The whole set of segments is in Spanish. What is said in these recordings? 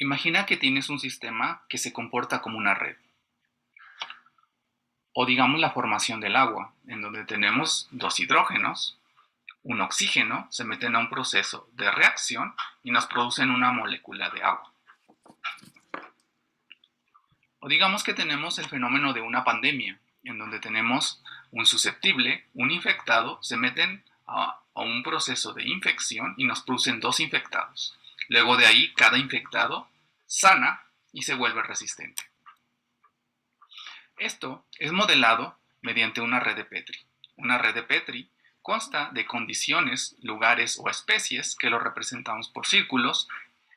Imagina que tienes un sistema que se comporta como una red. O digamos la formación del agua, en donde tenemos dos hidrógenos, un oxígeno, se meten a un proceso de reacción y nos producen una molécula de agua. O digamos que tenemos el fenómeno de una pandemia, en donde tenemos un susceptible, un infectado, se meten a un proceso de infección y nos producen dos infectados. Luego de ahí, cada infectado sana y se vuelve resistente. Esto es modelado mediante una red de Petri. Una red de Petri consta de condiciones, lugares o especies que lo representamos por círculos,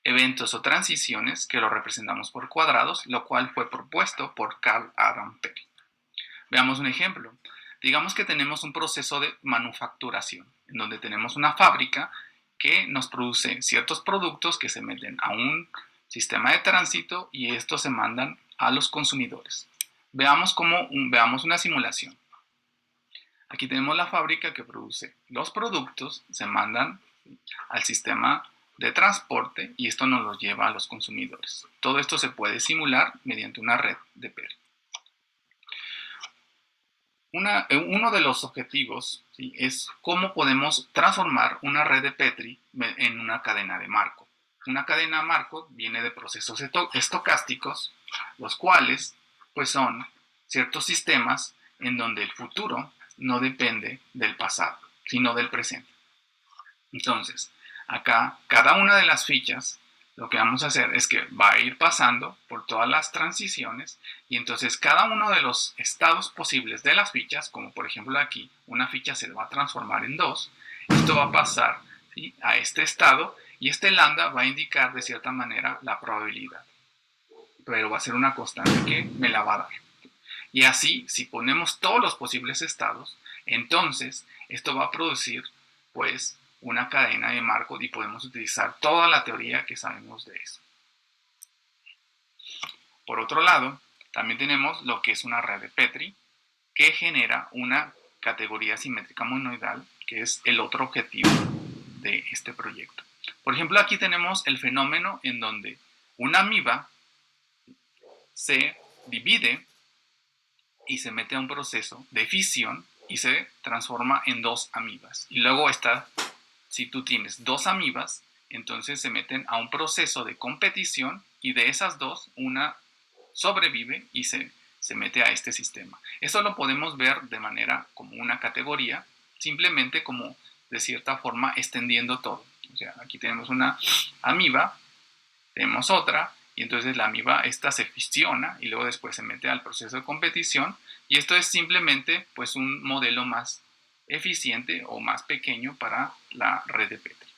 eventos o transiciones que lo representamos por cuadrados, lo cual fue propuesto por Carl Adam Petri. Veamos un ejemplo. Digamos que tenemos un proceso de manufacturación, en donde tenemos una fábrica que nos produce ciertos productos que se meten a un sistema de tránsito y estos se mandan a los consumidores. Veamos una simulación. Aquí tenemos la fábrica que produce los productos, se mandan al sistema de transporte y esto nos los lleva a los consumidores. Todo esto se puede simular mediante una red de Petri. Uno de los objetivos, ¿sí?, es cómo podemos transformar una red de Petri en una cadena de Markov. Una cadena Markov viene de procesos estocásticos, los cuales pues son ciertos sistemas en donde el futuro no depende del pasado, sino del presente. Entonces, acá cada una de las fichas, lo que vamos a hacer es que va a ir pasando por todas las transiciones y entonces cada uno de los estados posibles de las fichas, como por ejemplo aquí, una ficha se va a transformar en dos, esto va a pasar, ¿sí?, a este estado y este lambda va a indicar de cierta manera la probabilidad, pero va a ser una constante que me la va a dar. Y así, si ponemos todos los posibles estados, entonces esto va a producir pues una cadena de Markov y podemos utilizar toda la teoría que sabemos de eso. Por otro lado, también tenemos lo que es una red de Petri que genera una categoría simétrica monoidal, que es el otro objetivo de este proyecto. Por ejemplo, aquí tenemos el fenómeno en donde una amiba se divide y se mete a un proceso de fisión y se transforma en dos amibas. Y luego si tú tienes dos amibas, entonces se meten a un proceso de competición y de esas dos, una sobrevive y se mete a este sistema. Eso lo podemos ver de manera como una categoría, simplemente como de cierta forma extendiendo todo. O sea, aquí tenemos una amiba, tenemos otra, y entonces la amiba esta se fisiona y luego después se mete al proceso de competición y esto es simplemente pues un modelo más eficiente o más pequeño para la red de Petri.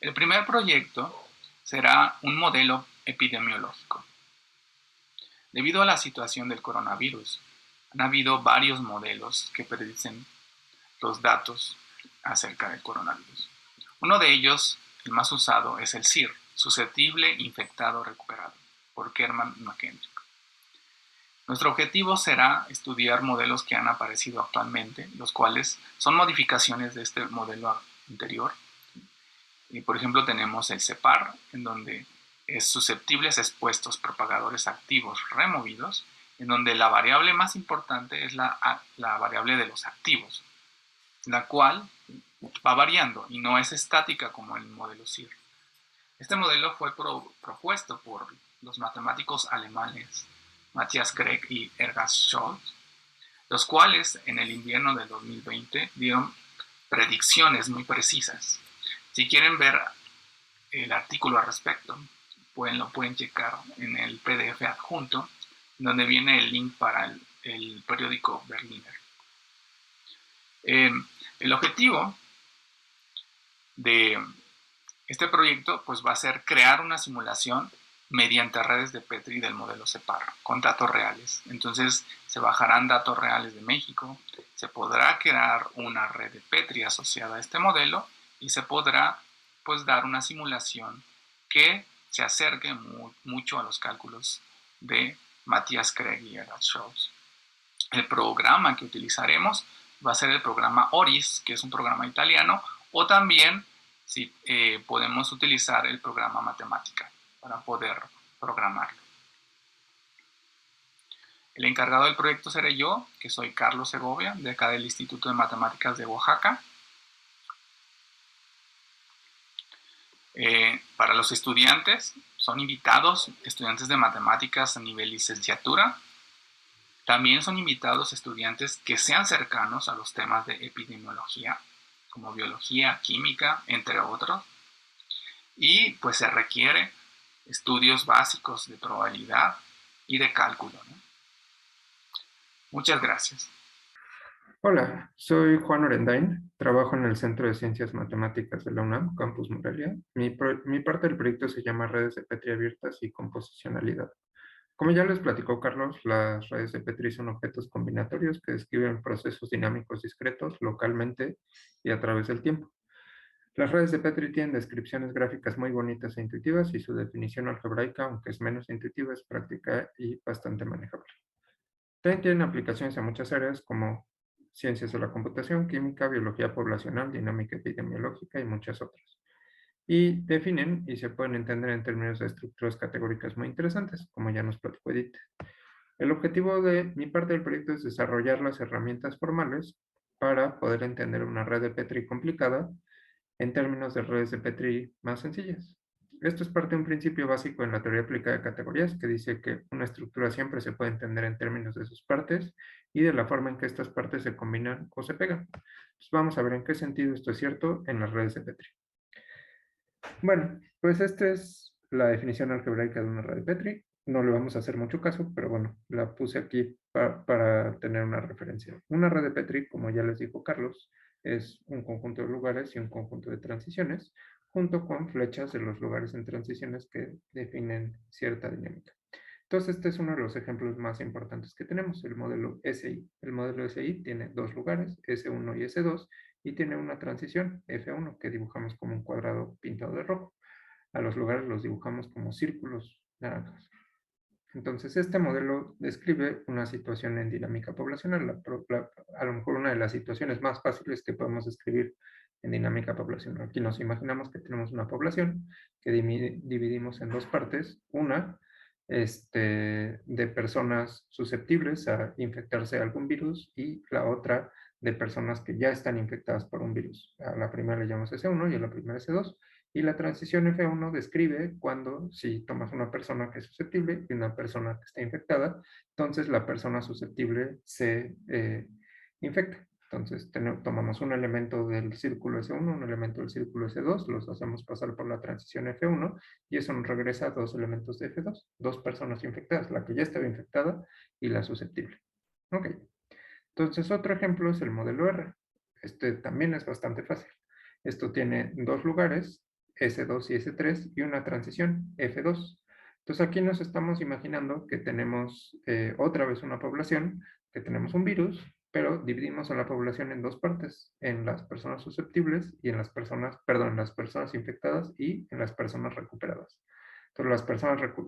El primer proyecto será un modelo epidemiológico. Debido a la situación del coronavirus, han habido varios modelos que predicen los datos acerca del coronavirus. Uno de ellos, el más usado, es el SIR, susceptible, infectado, recuperado, por Kerman y McKendrick. Nuestro objetivo será estudiar modelos que han aparecido actualmente, los cuales son modificaciones de este modelo anterior. Y por ejemplo tenemos el CEPAR, en donde es susceptibles expuestos propagadores activos removidos, en donde la variable más importante es la variable de los activos, la cual va variando y no es estática como el modelo SIR. Este modelo fue propuesto por los matemáticos alemanes Matthias Craig y Ernst Scholz, los cuales en el invierno del 2020 dieron predicciones muy precisas. Si quieren ver el artículo al respecto, lo pueden checar en el PDF adjunto, donde viene el link para el periódico Berliner. El objetivo de este proyecto pues va a ser crear una simulación mediante redes de Petri del modelo CEPAR con datos reales. Entonces se bajarán datos reales de México, se podrá crear una red de Petri asociada a este modelo y se podrá pues dar una simulación que se acerque mucho a los cálculos de Matthias Craig y Ernst Scholz. El programa que utilizaremos va a ser el programa ORIS, que es un programa italiano, o también si podemos utilizar el programa Matemática para poder programarlo. El encargado del proyecto seré yo, que soy Carlos Segovia, de acá del Instituto de Matemáticas de Oaxaca. Para los estudiantes, son invitados estudiantes de matemáticas a nivel licenciatura. También son invitados estudiantes que sean cercanos a los temas de epidemiología, como biología, química, entre otros. Y pues se requiere estudios básicos de probabilidad y de cálculo, ¿no? Muchas gracias. Hola, soy Juan Orendain, trabajo en el Centro de Ciencias Matemáticas de la UNAM, Campus Morelia. Mi parte del proyecto se llama Redes de Petri Abiertas y Composicionalidad. Como ya les platicó Carlos, las redes de Petri son objetos combinatorios que describen procesos dinámicos discretos localmente y a través del tiempo. Las redes de Petri tienen descripciones gráficas muy bonitas e intuitivas y su definición algebraica, aunque es menos intuitiva, es práctica y bastante manejable. También tienen aplicaciones en muchas áreas como ciencias de la computación, química, biología poblacional, dinámica epidemiológica y muchas otras. Y definen y se pueden entender en términos de estructuras categóricas muy interesantes, como ya nos platicó Edith. El objetivo de mi parte del proyecto es desarrollar las herramientas formales para poder entender una red de Petri complicada en términos de redes de Petri más sencillas. Esto es parte de un principio básico en la teoría aplicada de categorías que dice que una estructura siempre se puede entender en términos de sus partes y de la forma en que estas partes se combinan o se pegan. Pues vamos a ver en qué sentido esto es cierto en las redes de Petri. Bueno, pues esta es la definición algebraica de una red de Petri. No le vamos a hacer mucho caso, pero bueno, la puse aquí para tener una referencia. Una red de Petri, como ya les dijo Carlos, es un conjunto de lugares y un conjunto de transiciones, junto con flechas de los lugares en transiciones que definen cierta dinámica. Entonces, este es uno de los ejemplos más importantes que tenemos, el modelo SI. El modelo SI tiene dos lugares, S1 y S2, y tiene una transición, F1, que dibujamos como un cuadrado pintado de rojo. A los lugares los dibujamos como círculos naranjas. Entonces, este modelo describe una situación en dinámica poblacional, a lo mejor una de las situaciones más fáciles que podemos describir en dinámica poblacional. Aquí nos imaginamos que tenemos una población que dividimos en dos partes, una de personas susceptibles a infectarse de algún virus y la otra de personas que ya están infectadas por un virus. A la primera le llamamos S1 y a la primera S2. Y la transición F1 describe cuando, si tomas una persona que es susceptible y una persona que está infectada, entonces la persona susceptible se infecta. Entonces tomamos un elemento del círculo S1, un elemento del círculo S2, los hacemos pasar por la transición F1 y eso nos regresa a dos elementos de F2, dos personas infectadas, la que ya estaba infectada y la susceptible. Ok. Entonces otro ejemplo es el modelo R. Este también es bastante fácil. Esto tiene dos lugares, S2 y S3, y una transición, F2. Entonces aquí nos estamos imaginando que tenemos otra vez una población, que tenemos un virus, pero dividimos a la población en dos partes, en las personas susceptibles y en las personas, perdón, en las personas infectadas y en las personas recuperadas. Entonces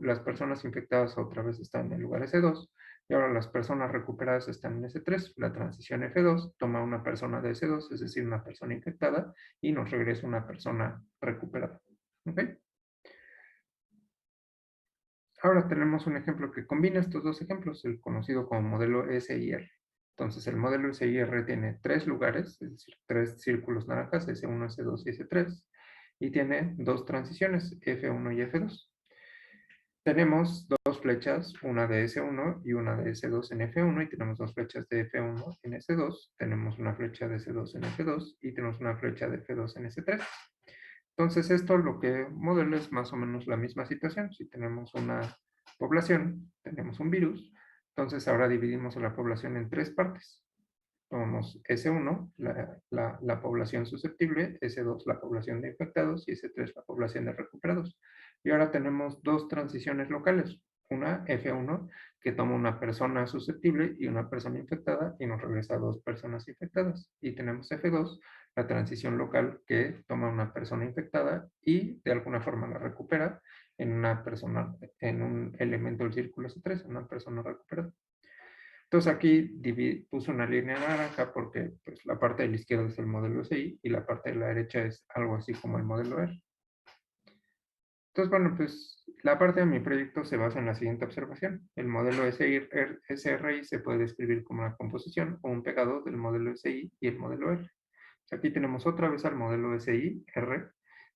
las personas infectadas otra vez están en el lugar S2 y ahora las personas recuperadas están en S3. La transición F2 toma una persona de S2, es decir, una persona infectada, y nos regresa una persona recuperada. ¿Ok? Ahora tenemos un ejemplo que combina estos dos ejemplos, el conocido como modelo SIR. Entonces, el modelo SIR tiene tres lugares, es decir, tres círculos naranjas, S1, S2 y S3, y tiene dos transiciones, F1 y F2. Tenemos dos flechas, una de S1 y una de S2 en F1, y tenemos dos flechas de F1 en S2, tenemos una flecha de S2 en F2, y tenemos una flecha de F2 en S3. Entonces, esto lo que modela es más o menos la misma situación. Si tenemos una población, tenemos un virus, entonces ahora dividimos a la población en tres partes. Tomamos S1, la población susceptible, S2, la población de infectados, y S3, la población de recuperados. Y ahora tenemos dos transiciones locales. Una, F1, que toma una persona susceptible y una persona infectada y nos regresa a dos personas infectadas. Y tenemos F2, la transición local, que toma una persona infectada y de alguna forma la recupera en una persona, en un elemento del círculo S3, en una persona recuperada. Entonces aquí puse una línea naranja porque pues, la parte de la izquierda es el modelo SI y la parte de la derecha es algo así como el modelo R. Entonces, bueno, pues la parte de mi proyecto se basa en la siguiente observación. El modelo SRI se puede describir como una composición o un pegado del modelo SI y el modelo R. Aquí tenemos otra vez al modelo SI, R.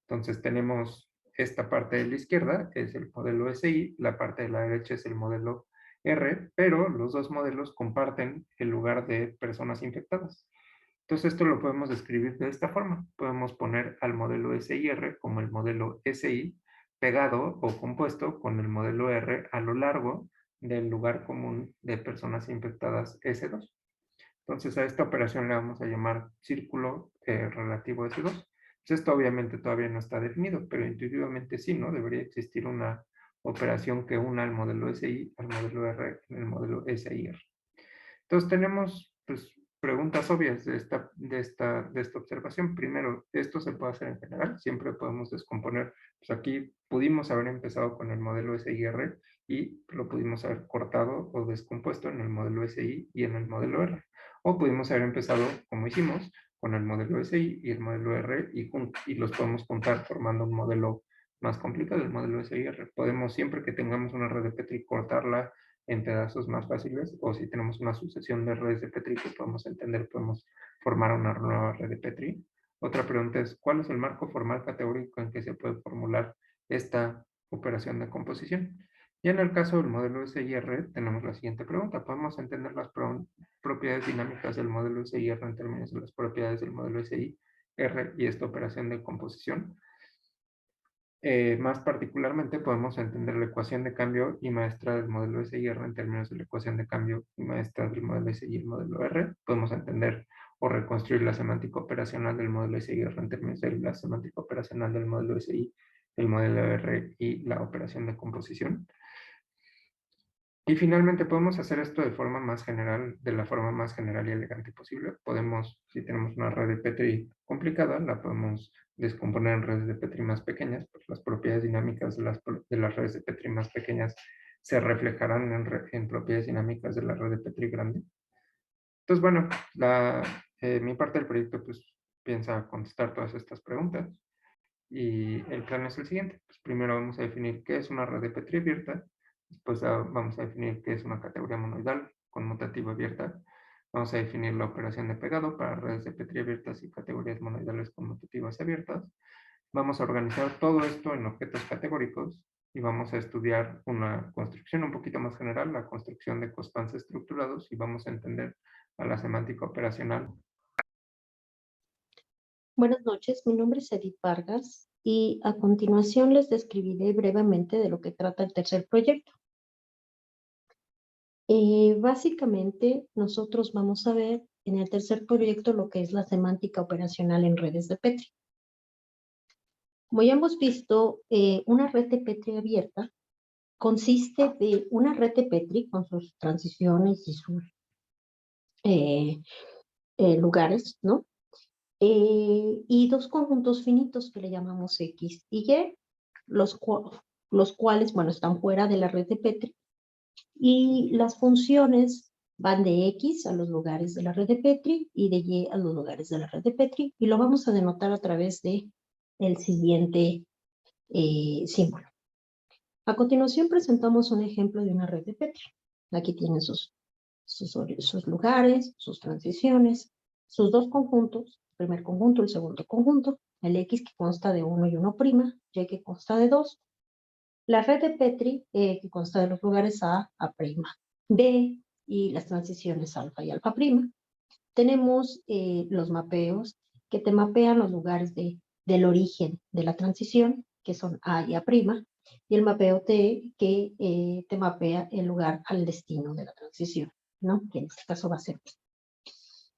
Entonces tenemos esta parte de la izquierda, es el modelo SI, la parte de la derecha es el modelo R, pero los dos modelos comparten el lugar de personas infectadas. Entonces esto lo podemos describir de esta forma. Podemos poner al modelo SIR como el modelo SI pegado o compuesto con el modelo R a lo largo del lugar común de personas infectadas S2. Entonces a esta operación le vamos a llamar círculo relativo S2. Pues esto obviamente todavía no está definido, pero intuitivamente sí, ¿no? Debería existir una operación que una al modelo SI al modelo R en el modelo SIR. Entonces tenemos pues, preguntas obvias de esta observación. Primero, esto se puede hacer en general, siempre podemos descomponer. Pues aquí pudimos haber empezado con el modelo SIR y lo pudimos haber cortado o descompuesto en el modelo SI y en el modelo R. O pudimos haber empezado, como hicimos, con el modelo SI y el modelo R y los podemos juntar formando un modelo más complicado, el modelo SIR. Podemos, siempre que tengamos una red de Petri, cortarla en pedazos más fáciles, o si tenemos una sucesión de redes de Petri que podemos entender, podemos formar una nueva red de Petri. Otra pregunta es, ¿cuál es el marco formal categórico en que se puede formular esta operación de composición? Y en el caso del modelo SIR, tenemos la siguiente pregunta. ¿Podemos entender las propiedades dinámicas del modelo SIR en términos de las propiedades del modelo SIR y esta operación de composición? Más particularmente, podemos entender la ecuación de cambio y maestra del modelo SIR en términos de la ecuación de cambio y maestra del modelo SI y el modelo R. Podemos entender o reconstruir la semántica operacional del modelo SIR en términos de la semántica operacional del modelo SI, el modelo R y la operación de composición. Y finalmente podemos hacer esto de forma más general, de la forma más general y elegante posible. Podemos, si tenemos una red de Petri complicada, la podemos descomponer en redes de Petri más pequeñas, pues las propiedades dinámicas de las redes de Petri más pequeñas se reflejarán en propiedades dinámicas de la red de Petri grande. Entonces, bueno, mi parte del proyecto pues piensa contestar todas estas preguntas y el plan es el siguiente. Pues primero vamos a definir qué es una red de Petri abierta. Después vamos a definir qué es una categoría monoidal conmutativa abierta. Vamos a definir la operación de pegado para redes de Petri abiertas y categorías monoidales conmutativas abiertas. Vamos a organizar todo esto en objetos categóricos y vamos a estudiar una construcción un poquito más general, la construcción de constantes estructurados, y vamos a entender a la semántica operacional. Buenas noches, mi nombre es Edith Vargas y a continuación les describiré brevemente de lo que trata el tercer proyecto. Básicamente, nosotros vamos a ver en el tercer proyecto lo que es la semántica operacional en redes de Petri. Como ya hemos visto, una red de Petri abierta consiste de una red de Petri con sus transiciones y sus lugares, ¿no? Y dos conjuntos finitos que le llamamos X y Y, los cuales, bueno, están fuera de la red de Petri, y las funciones van de X a los lugares de la red de Petri y de Y a los lugares de la red de Petri, y lo vamos a denotar a través de el siguiente símbolo. A continuación presentamos un ejemplo de una red de Petri. Aquí tienen sus lugares, sus transiciones, sus dos conjuntos, el primer conjunto, el segundo conjunto, el X que consta de 1 y 1', Y que consta de 2, la red de Petri que consta de los lugares A, A', B y las transiciones alfa y alfa'. Tenemos los mapeos que te mapean los lugares del origen de la transición, que son A y A', y el mapeo T que te mapea el lugar al destino de la transición, ¿no? Que en este caso va a ser.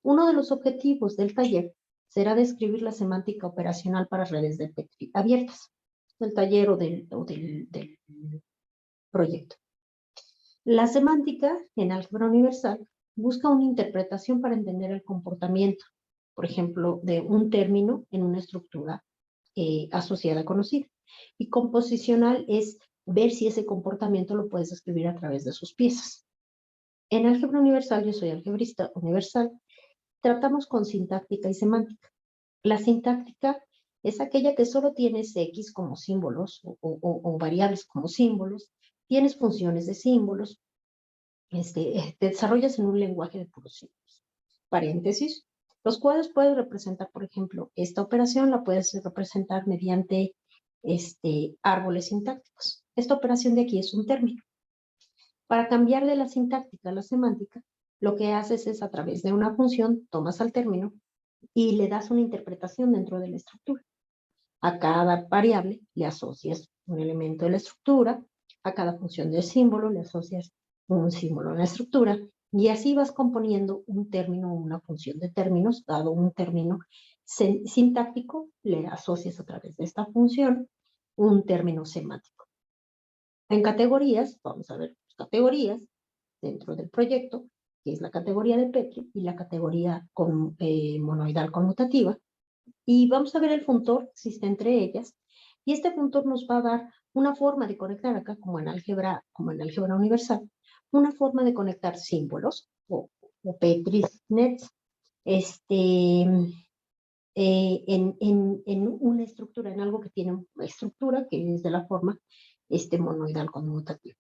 Uno de los objetivos del taller será describir la semántica operacional para redes de Petri abiertas, del taller o del proyecto. La semántica en álgebra universal busca una interpretación para entender el comportamiento, por ejemplo, de un término en una estructura asociada conocida. Y composicional es ver si ese comportamiento lo puedes escribir a través de sus piezas. En álgebra universal, yo soy algebrista universal, tratamos con sintáctica y semántica. La sintáctica es aquella que solo tienes X como símbolos o variables como símbolos, tienes funciones de símbolos, te desarrollas en un lenguaje de puros símbolos. Paréntesis, los cuales puedes representar, por ejemplo, esta operación la puedes representar mediante árboles sintácticos. Esta operación de aquí es un término. Para cambiar de la sintáctica a la semántica, lo que haces es a través de una función, tomas al término y le das una interpretación dentro de la estructura. A cada variable le asocias un elemento de la estructura, a cada función del símbolo le asocias un símbolo en la estructura, y así vas componiendo un término o una función de términos. Dado un término sintáctico, le asocias a través de esta función un término semántico. En categorías, vamos a ver las categorías dentro del proyecto, que es la categoría de Petri y la categoría monoidal conmutativa. Y vamos a ver el funtor que existe entre ellas. Y este funtor nos va a dar una forma de conectar acá, como en álgebra universal, una forma de conectar símbolos o Petris nets en una estructura, en algo que tiene una estructura que es de la forma monoidal conmutativa.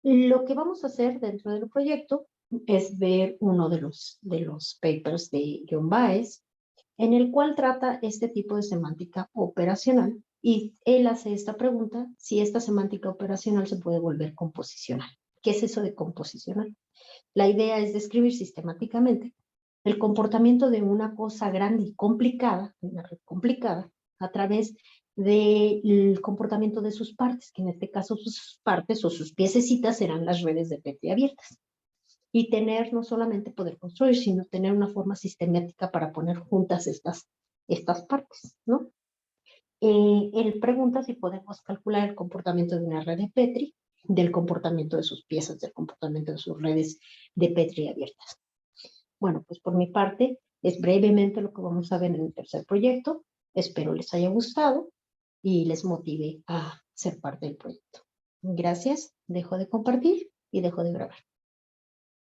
Lo que vamos a hacer dentro del proyecto es ver uno de los papers de John Baez, en el cual trata este tipo de semántica operacional, y él hace esta pregunta: si esta semántica operacional se puede volver composicional. ¿Qué es eso de composicional? La idea es describir sistemáticamente el comportamiento de una cosa grande y complicada, una red complicada, a través del comportamiento de sus partes, que en este caso sus partes o sus piececitas serán las redes de Petri abiertas. Y tener, no solamente poder construir, sino tener una forma sistemática para poner juntas estas partes, ¿no? Él pregunta si podemos calcular el comportamiento de una red de Petri, del comportamiento de sus piezas, del comportamiento de sus redes de Petri abiertas. Bueno, pues por mi parte es brevemente lo que vamos a ver en el tercer proyecto. Espero les haya gustado y les motive a ser parte del proyecto. Gracias, dejo de compartir y dejo de grabar.